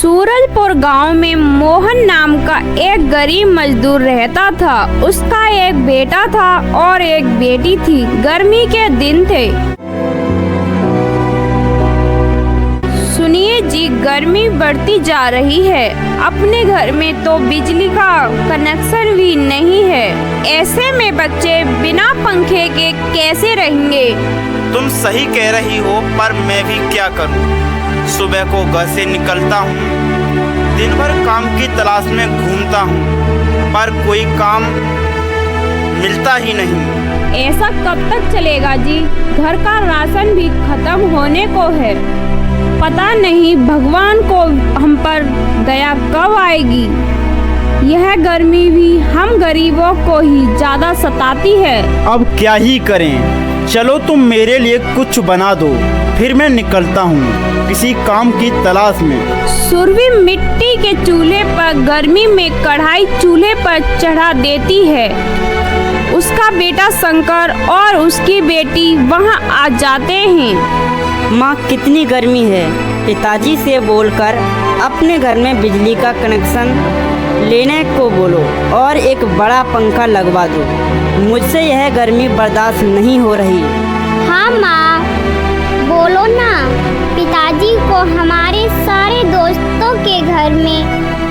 सूरजपुर गांव में मोहन नाम का एक गरीब मजदूर रहता था। उसका एक बेटा था और एक बेटी थी। गर्मी के दिन थे। सुनिए जी, गर्मी बढ़ती जा रही है। अपने घर में तो बिजली का कनेक्शन भी नहीं है। ऐसे में बच्चे बिना पंखे के कैसे रहेंगे? तुम सही कह रही हो, पर मैं भी क्या करूं? सुबह को घर से निकलता हूँ, दिन भर काम की तलाश में घूमता हूँ, पर कोई काम मिलता ही नहीं। ऐसा कब तक चलेगा जी? घर का राशन भी खत्म होने को है। पता नहीं भगवान को हम पर दया कब आएगी। यह गर्मी भी हम गरीबों को ही ज्यादा सताती है। अब क्या ही करें? चलो तुम मेरे लिए कुछ बना दो, फिर मैं निकलता हूँ किसी काम की तलाश में। सुरभि मिट्टी के चूल्हे पर गर्मी में कढ़ाई चूल्हे पर चढ़ा देती है। उसका बेटा शंकर और उसकी बेटी वहाँ आ जाते हैं। माँ, कितनी गर्मी है। पिताजी से बोलकर अपने घर में बिजली का कनेक्शन लेने को बोलो और एक बड़ा पंखा लगवा दो। मुझसे यह गर्मी बर्दाश्त नहीं हो रही। हाँ माँ, बोलो ना। पिताजी को हमारे सारे दोस्तों के घर में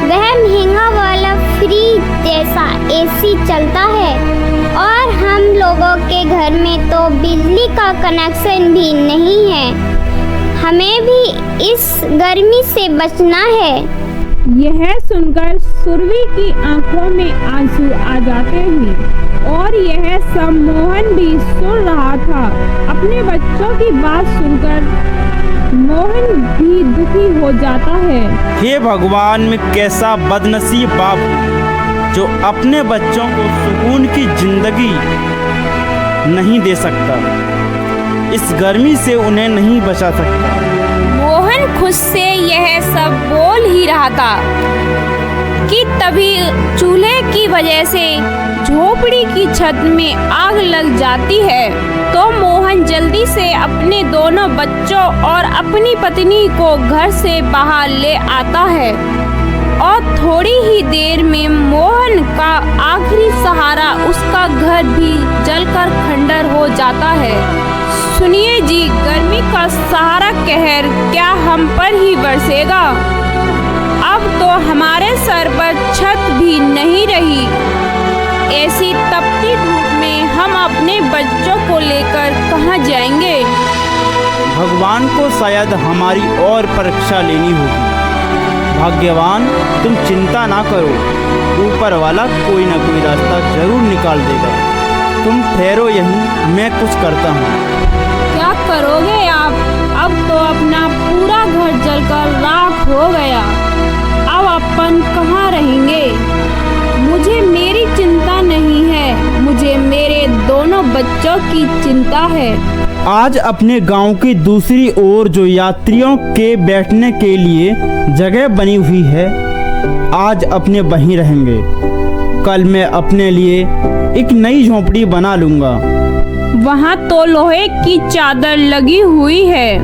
वह महंगा वाला फ्रिज जैसा एसी चलता है और हम लोगों के घर में तो बिजली का कनेक्शन भी नहीं है। हमें भी इस गर्मी से बचना है। यह सुनकर सुरभि की आंखों में आंसू आ जाते हैं और यह सब मोहन भी सुन रहा था। अपने बच्चों की बात सुनकर मोहन भी दुखी हो जाता है। हे भगवान, मैं कैसा बदनसीब बाप हूँ जो अपने बच्चों को सुकून की जिंदगी नहीं दे सकता। इस गर्मी से उन्हें नहीं बचा सकता। मोहन खुद से यह सब बोल ही रहा था कि तभी चूल्हे की वजह से झोपड़ी की छत में आग लग जाती है। तो मोहन जल्दी से अपने दोनों बच्चों और अपनी पत्नी को घर से बाहर ले आता है और थोड़ी ही देर में मोहन का आखिरी सहारा उसका घर भी जलकर खंडर हो जाता है। सुनिए जी, गर्मी का सहारा कहर क्या हम पर ही बरसेगा? अब तो हमारे सर पर छत भी नहीं रही। ऐसी तपती धूप में हम अपने बच्चों को लेकर कहाँ जाएंगे? भगवान को शायद हमारी और परीक्षा लेनी होगी। भाग्यवान, तुम चिंता ना करो, ऊपर वाला कोई ना कोई रास्ता जरूर निकाल देगा। तुम ठहरो यहीं, मैं कुछ करता हूँ। क्या करोगे आप? अब तो अपना पूरा घर जलकर राख हो गया। अब अपन कहाँ रहेंगे? मुझे मेरी चिंता नहीं है, मुझे मेरे दोनों बच्चों की चिंता है। आज अपने गांव की दूसरी ओर जो यात्रियों के बैठने के लिए जगह बनी हुई है, आज अपने वहीं रहेंगे। कल मैं अपने लिए एक नई झोपड़ी बना लूँगा। वहाँ तो लोहे की चादर लगी हुई है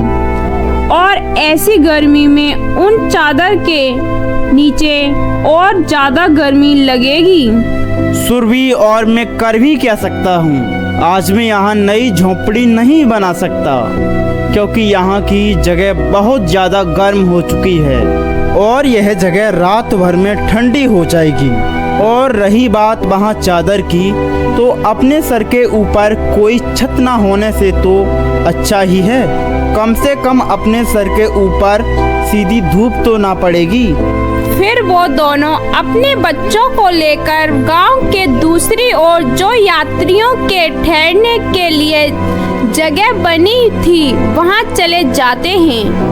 और ऐसी गर्मी में उन चादर के नीचे और ज्यादा गर्मी लगेगी। सुरभि, और मैं कर भी क्या सकता हूँ? आज मैं यहाँ नई झोपड़ी नहीं बना सकता क्योंकि यहाँ की जगह बहुत ज़्यादा गर्म हो चुकी है और यह जगह रात भर में ठंडी हो जाएगी। और रही बात वहाँ चादर की, तो अपने सर के ऊपर कोई छत ना होने से तो अच्छा ही है। कम से कम अपने सर के ऊपर सीधी धूप तो ना पड़ेगी। फिर वो दोनों अपने बच्चों को लेकर गांव के दूसरी ओर जो यात्रियों के ठहरने के लिए जगह बनी थी वहां चले जाते हैं।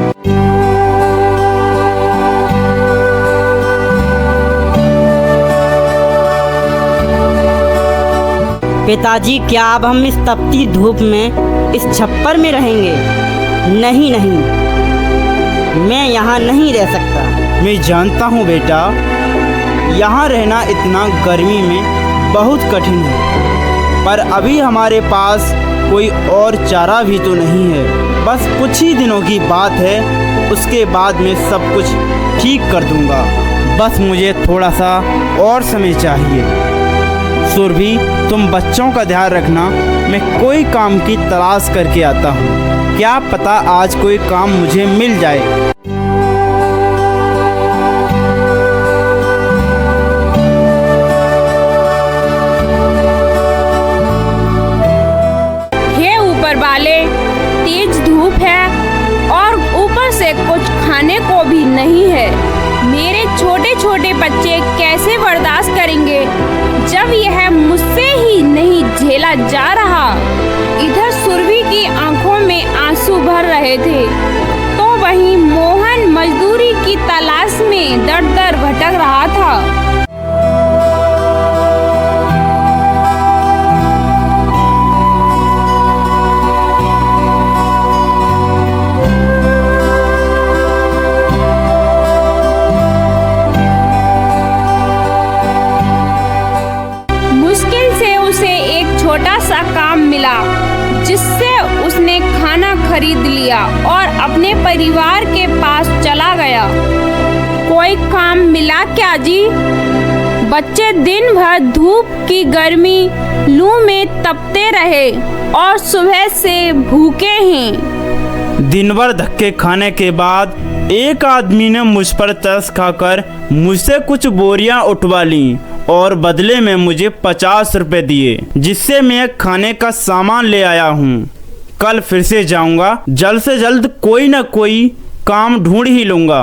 पिताजी, क्या अब हम इस तपती धूप में इस छप्पर में रहेंगे? नहीं नहीं, मैं यहाँ नहीं रह सकता। मैं जानता हूँ बेटा, यहाँ रहना इतना गर्मी में बहुत कठिन है, पर अभी हमारे पास कोई और चारा भी तो नहीं है। बस कुछ ही दिनों की बात है, उसके बाद मैं सब कुछ ठीक कर दूंगा। बस मुझे थोड़ा सा और समय चाहिए। सुरभि, तुम बच्चों का ध्यान रखना, मैं कोई काम की तलाश करके आता हूँ। क्या पता आज कोई काम मुझे मिल जाए। तेज धूप है और ऊपर से कुछ खाने को भी नहीं है। मेरे छोटे छोटे बच्चे कैसे बर्दाश्त करेंगे जब यह मुझसे ही नहीं झेला जा रहा। इधर सुरभि की आंखों में आंसू भर रहे थे तो वहीं मोहन मजदूरी की तलाश में दर दर भटक रहा था। छोटा सा काम मिला जिससे उसने खाना खरीद लिया और अपने परिवार के पास चला गया। कोई काम मिला क्या जी? बच्चे दिन भर धूप की गर्मी लू में तपते रहे और सुबह से भूखे हैं। दिन भर धक्के खाने के बाद एक आदमी ने मुझ पर तरस खाकर मुझसे कुछ बोरियां उठवा लीं और बदले में मुझे 50 रुपए दिए, जिससे मैं खाने का सामान ले आया हूँ। कल फिर से जाऊँगा, जल्द से जल्द कोई न कोई काम ढूंढ ही लूँगा।